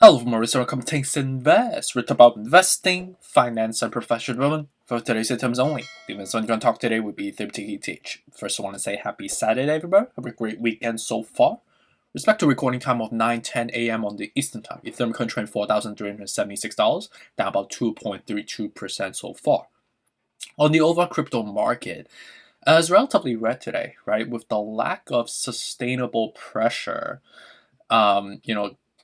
Hello, Maurice. Welcome to Things Invest. We're talking about investing, finance, and professional development for today's items only. The events I'm going to talk today would be Ethereum TH. First, I want to say happy Saturday, everybody. Have a great weekend so far. Respect to recording time of 9:10 a.m. on the Eastern Time. Ethereum currently trading $4,376, down about 2.32% so far. On the overall crypto market, it's relatively red today, right? With the lack of sustainable pressure,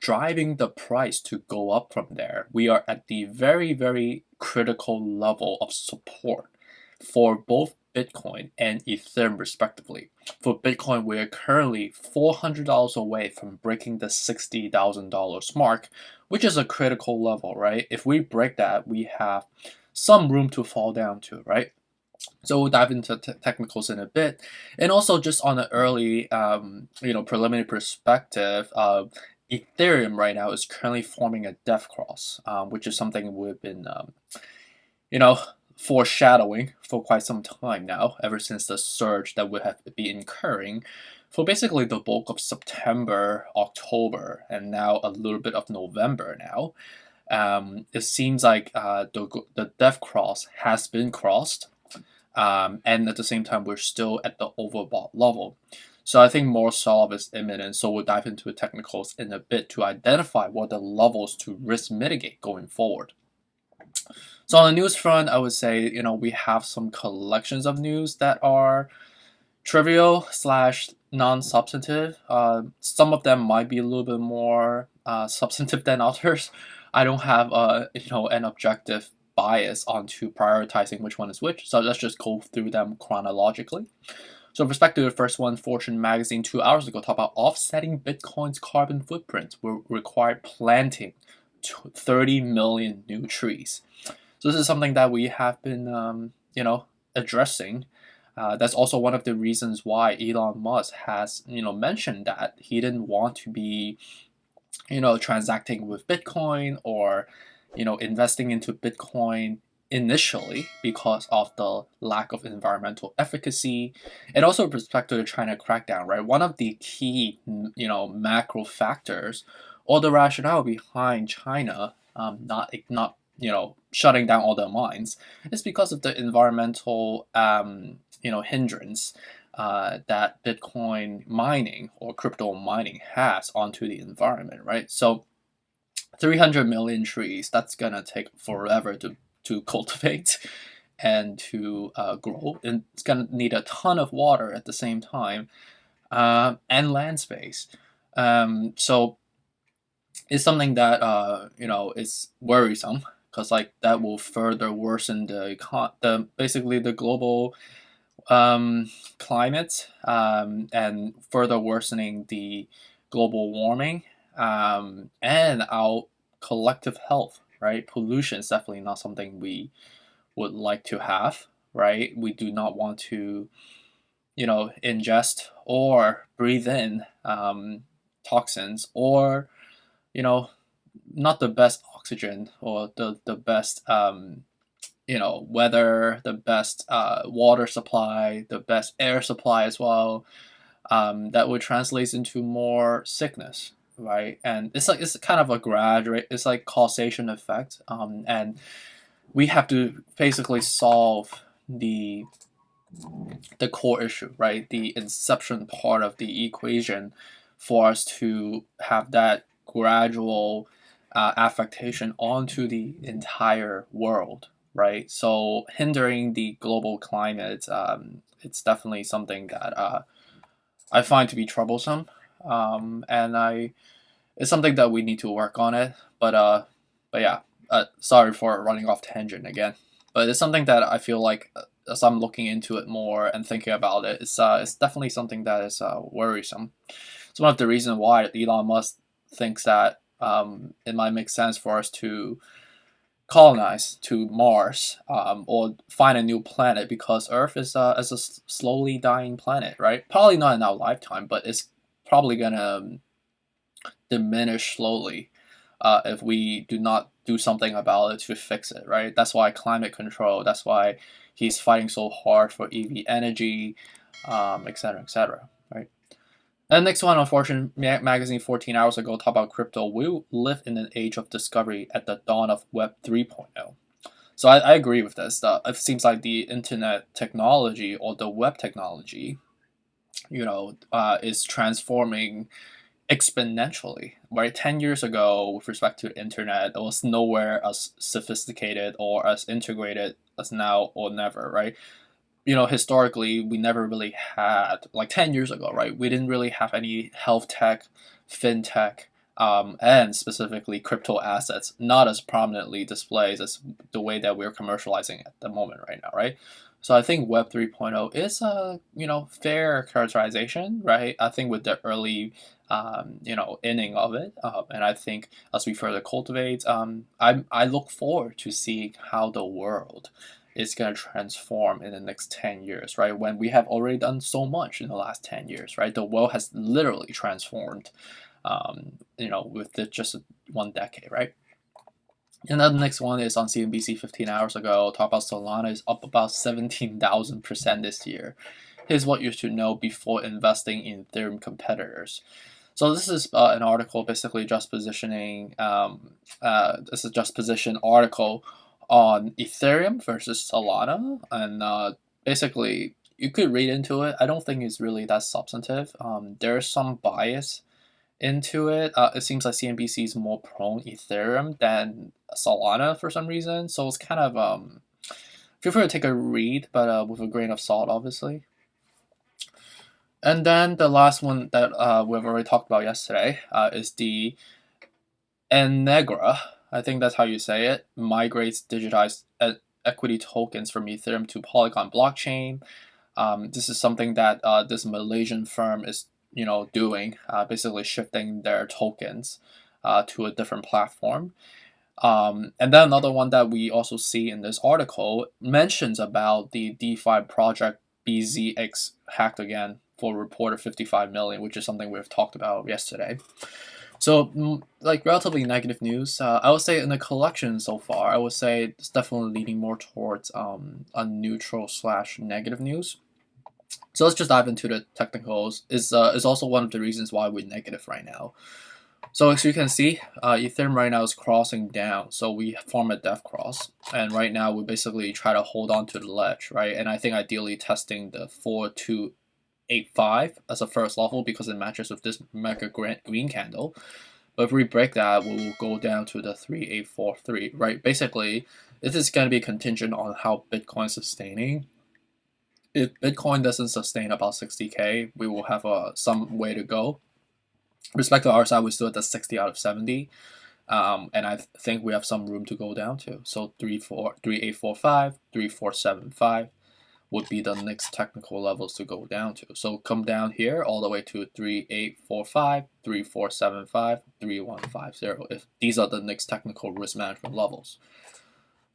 driving the price to go up from there. We are at the very, very critical level of support for both Bitcoin and Ethereum respectively. For Bitcoin, we are currently $400 away from breaking the $60,000 mark, which is a critical level, right? If we break that, we have some room to fall down to, right? So we'll dive into technicals in a bit, and also just on an early, preliminary perspective, Ethereum right now is currently forming a death cross, which is something we've been, foreshadowing for quite some time now, ever since the surge that we have been incurring for basically the bulk of September, October, and now a little bit of November now. It seems like the death cross has been crossed. And at the same time, we're still at the overbought level. So I think more solve is imminent. So we'll dive into the technicals in a bit to identify what the levels to risk mitigate going forward. So on the news front, I would say, we have some collections of news that are trivial / non-substantive. Some of them might be a little bit more substantive than others. I don't have an objective bias onto prioritizing which one is which. So let's just go through them chronologically. So with respect to the first one, Fortune magazine 2 hours ago talked about offsetting Bitcoin's carbon footprint will require planting 30 million new trees. So this is something that we have been, addressing. That's also one of the reasons why Elon Musk has, mentioned that he didn't want to be, transacting with Bitcoin or, investing into Bitcoin initially because of the lack of environmental efficacy, and also with respect to the China crackdown, right? One of the key, macro factors or the rationale behind China not shutting down all their mines is because of the environmental, hindrance that Bitcoin mining or crypto mining has onto the environment, right? So 300 million trees, that's gonna take forever to cultivate and to grow, and it's gonna need a ton of water at the same time, and land space. So it's something that is worrisome, because that will further worsen the basically the global climate, and further worsening the global warming, and our collective health, right? Pollution is definitely not something we would like to have, right? We do not want to, ingest or breathe in toxins, or, not the best oxygen or the best, weather, the best water supply, the best air supply as well. That would translate into more sickness, right? And it's kind of a graduate, it's like causation effect, and we have to basically solve the core issue, right? The inception part of the equation for us to have that gradual affectation onto the entire world, right? So hindering the global climate, it's definitely something that I find to be troublesome, and it's something that we need to work on it. But yeah, sorry for running off tangent again. But it's something that I feel like, as I'm looking into it more and thinking about it, it's definitely something that is worrisome. It's one of the reasons why Elon Musk thinks that it might make sense for us to colonize to Mars, or find a new planet, because Earth is a slowly dying planet, right? Probably not in our lifetime, but it's probably gonna diminish slowly if we do not do something about it to fix it, right? That's why climate control, that's why he's fighting so hard for EV energy, etc., right? And next one, unfortunately, magazine 14 hours ago talked about crypto. We live in an age of discovery at the dawn of Web 3.0. So I agree with this. It seems like the internet technology or the web technology, is transforming exponentially. Right, 10 years ago, with respect to the internet, it was nowhere as sophisticated or as integrated as now or never. Right, historically, we never really had, like 10 years ago, right? We didn't really have any health tech, fintech, and specifically crypto assets, not as prominently displayed as the way that we're commercializing at the moment right now, right? So I think Web 3.0 is a fair characterization, right? I think with the early inning of it, and I think as we further cultivate, I look forward to seeing how the world is going to transform in the next 10 years, right? When we have already done so much in the last 10 years, right? The world has literally transformed, with just 1 decade, right? And then the next one is on CNBC 15 hours ago. Talk about Solana is up about 17,000% this year. Here's what you should know before investing in Ethereum competitors. So this is an article basically just positioning. This is just position article on Ethereum versus Solana, and basically you could read into it. I don't think it's really that substantive. There's some bias into it. It seems like CNBC is more prone Ethereum than Solana for some reason. So it's kind of feel free to take a read, but with a grain of salt, obviously. And then the last one that we've already talked about yesterday is the Enegra. I think that's how you say it. Migrates digitized equity tokens from Ethereum to Polygon blockchain. This is something that this Malaysian firm is doing, basically shifting their tokens to a different platform. And then another one that we also see in this article mentions about the DeFi project BZX hacked again for a report of 55 million, which is something we've talked about yesterday. So, like relatively negative news. I would say in the collection so far, I would say it's definitely leaning more towards a neutral / negative news. So let's just dive into the technicals. Is also one of the reasons why we're negative right now. So as you can see, Ethereum right now is crossing down. So we form a def cross, and right now we basically try to hold on to the ledge, right? And I think ideally testing the 4285 as a first level because it matches with this mega green candle. But if we break that, we will go down to the 3843, right? Basically, this is going to be contingent on how Bitcoin is sustaining. If Bitcoin doesn't sustain about 60K, we will have some way to go. With respect to our side, we still at the 60 out of 70. And I think we have some room to go down to. So 3845, 3475 would be the next technical levels to go down to. So come down here all the way to 3845, 3475, 3150. If these are the next technical risk management levels.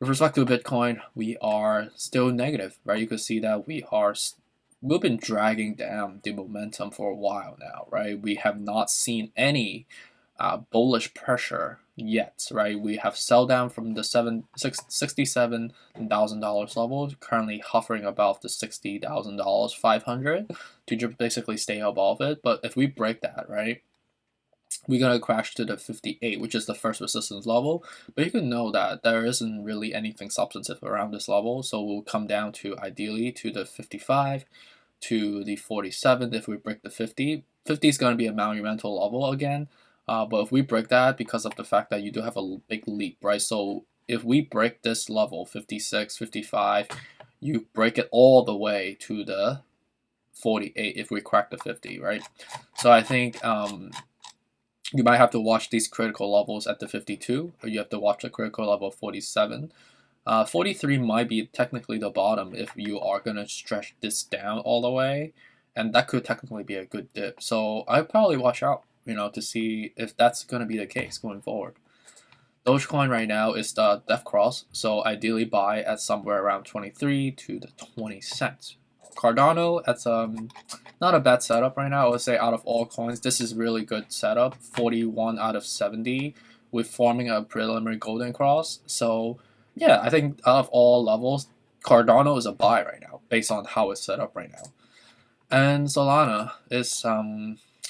With respect to Bitcoin, we are still negative, right? You can see that we've been dragging down the momentum for a while now, right? We have not seen any bullish pressure yet, right? We have sell down from the $67,000 level, currently hovering above the $60,000 500 to basically stay above it. But if we break that, right, we're gonna crash to the 58, which is the first resistance level. But you can know that there isn't really anything substantive around this level, so we'll come down to ideally to the 55, to the 47 if we break the 50. 50 is gonna be a monumental level again. But if we break that, because of the fact that you do have a big leap, right? So if we break this level, 56, 55, you break it all the way to the 48 if we crack the 50, right? So I think you might have to watch these critical levels at the 52, or you have to watch the critical level of 47. 43 might be technically the bottom if you are going to stretch this down all the way, and that could technically be a good dip. So I'd probably watch out, to see if that's going to be the case going forward. Dogecoin right now is the def cross, so ideally buy at somewhere around 23 to the 20 cents. Cardano, that's not a bad setup right now. I would say out of all coins, this is really good setup. 41 out of 70 with forming a preliminary golden cross. So yeah, I think out of all levels, Cardano is a buy right now based on how it's set up right now. And Solana is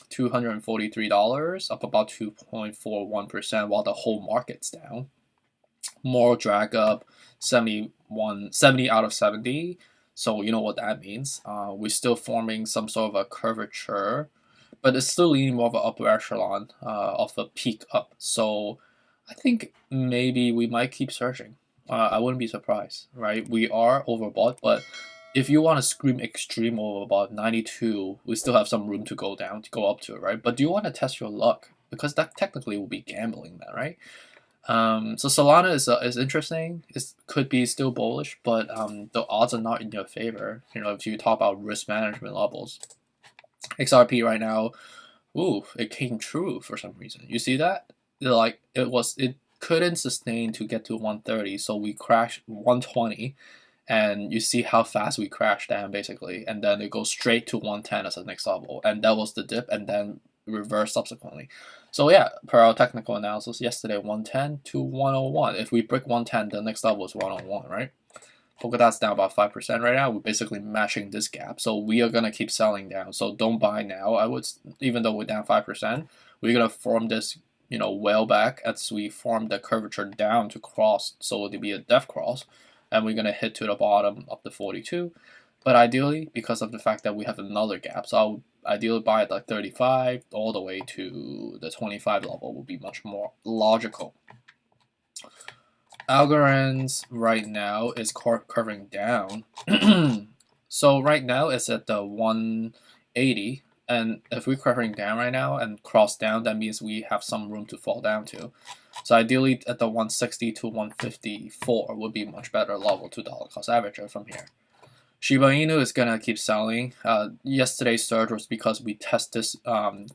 $243, up about 2.41%, while the whole market's down. Moral drag up 70 out of 70. So you know what that means. We're still forming some sort of a curvature, but it's still leaning more of an upper echelon of a peak up. So I think maybe we might keep searching. I wouldn't be surprised, right? We are overbought, but if you want to scream extreme overbought, 92, we still have some room to go down, to go up to, right? But do you want to test your luck? Because that technically will be gambling then, right? So Solana is interesting. It could be still bullish, but the odds are not in your favor. You know, if you talk about risk management levels, XRP right now, ooh, it came true for some reason. You see that? Like it couldn't sustain to get to 130, so we crashed 120, and you see how fast we crashed down basically, and then it goes straight to 110 as the next level, and that was the dip, and then reverse subsequently. So yeah, per our technical analysis yesterday, 110 to 101. If we break 110, the next level is 101, right? Polkadot's down about 5% right now. We're basically matching this gap, so we are gonna keep selling down. So don't buy now. I would, even though we're down 5%, we're gonna form this, you know, whale back as we form the curvature down to cross. So it'll be a def cross, and we're gonna hit to the bottom of the 42. But ideally, because of the fact that we have another gap, so I would ideally buy at like 35 all the way to the 25 level would be much more logical. Algorand right now is curving down. So right now it's at the 180, and if we're curving down right now and cross down, that means we have some room to fall down to. So ideally at the 160 to 154 would be much better level to dollar cost average from here. Shiba Inu is gonna keep selling. Yesterday's surge was because we test this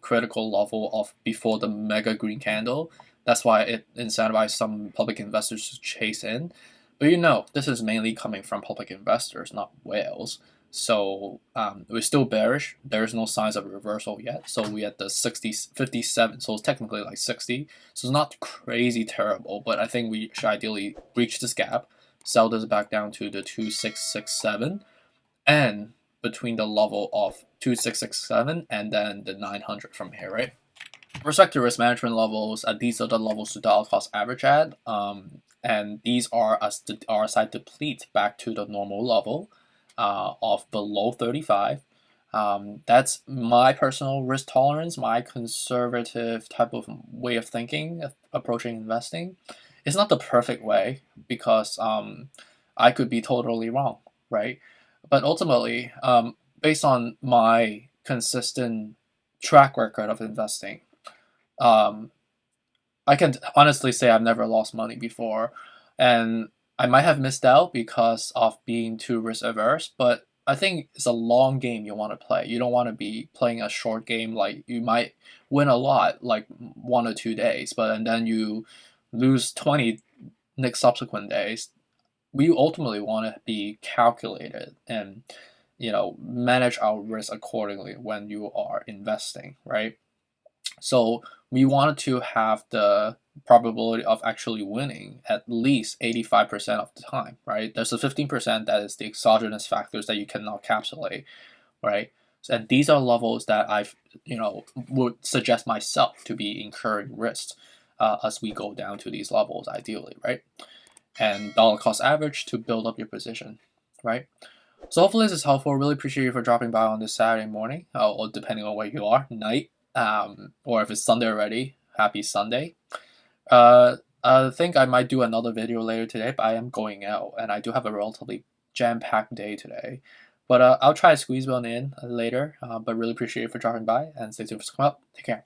critical level of before the mega green candle. That's why it incentivized some public investors to chase in. But you know, this is mainly coming from public investors, not whales. So we're still bearish. There's no signs of reversal yet. So we're at the 57. So it's technically like 60. So it's not crazy terrible, but I think we should ideally breach this gap, sell this back down to the 2667, and between the level of 2667 and then the 900 from here, right? With respect to risk management levels, these are the levels to dollar cost average at, and these are as the RSI deplete back to the normal level of below 35. That's my personal risk tolerance, my conservative type of way of thinking, approaching investing. It's not the perfect way because I could be totally wrong, right? But ultimately, based on my consistent track record of investing, I can honestly say I've never lost money before, and I might have missed out because of being too risk averse, but I think it's a long game you want to play. You don't want to be playing a short game. Like you might win a lot like 1 or 2 days, but and then you lose 20 next subsequent days. We ultimately want to be calculated and, you know, manage our risk accordingly when you are investing, right? So we wanted to have the probability of actually winning at least 85% of the time, right? There's a 15% that is the exogenous factors that you cannot encapsulate, right? And these are levels that I've, you know, would suggest myself to be incurring risks as we go down to these levels, ideally, right? And dollar cost average to build up your position, right? So hopefully this is helpful. Really appreciate you for dropping by on this Saturday morning, or depending on where you are, night, or if it's Sunday already, happy Sunday. I think I might do another video later today, but I am going out, and I do have a relatively jam-packed day today. But I'll try to squeeze one in later, but really appreciate you for dropping by, and stay tuned for some up. Take care.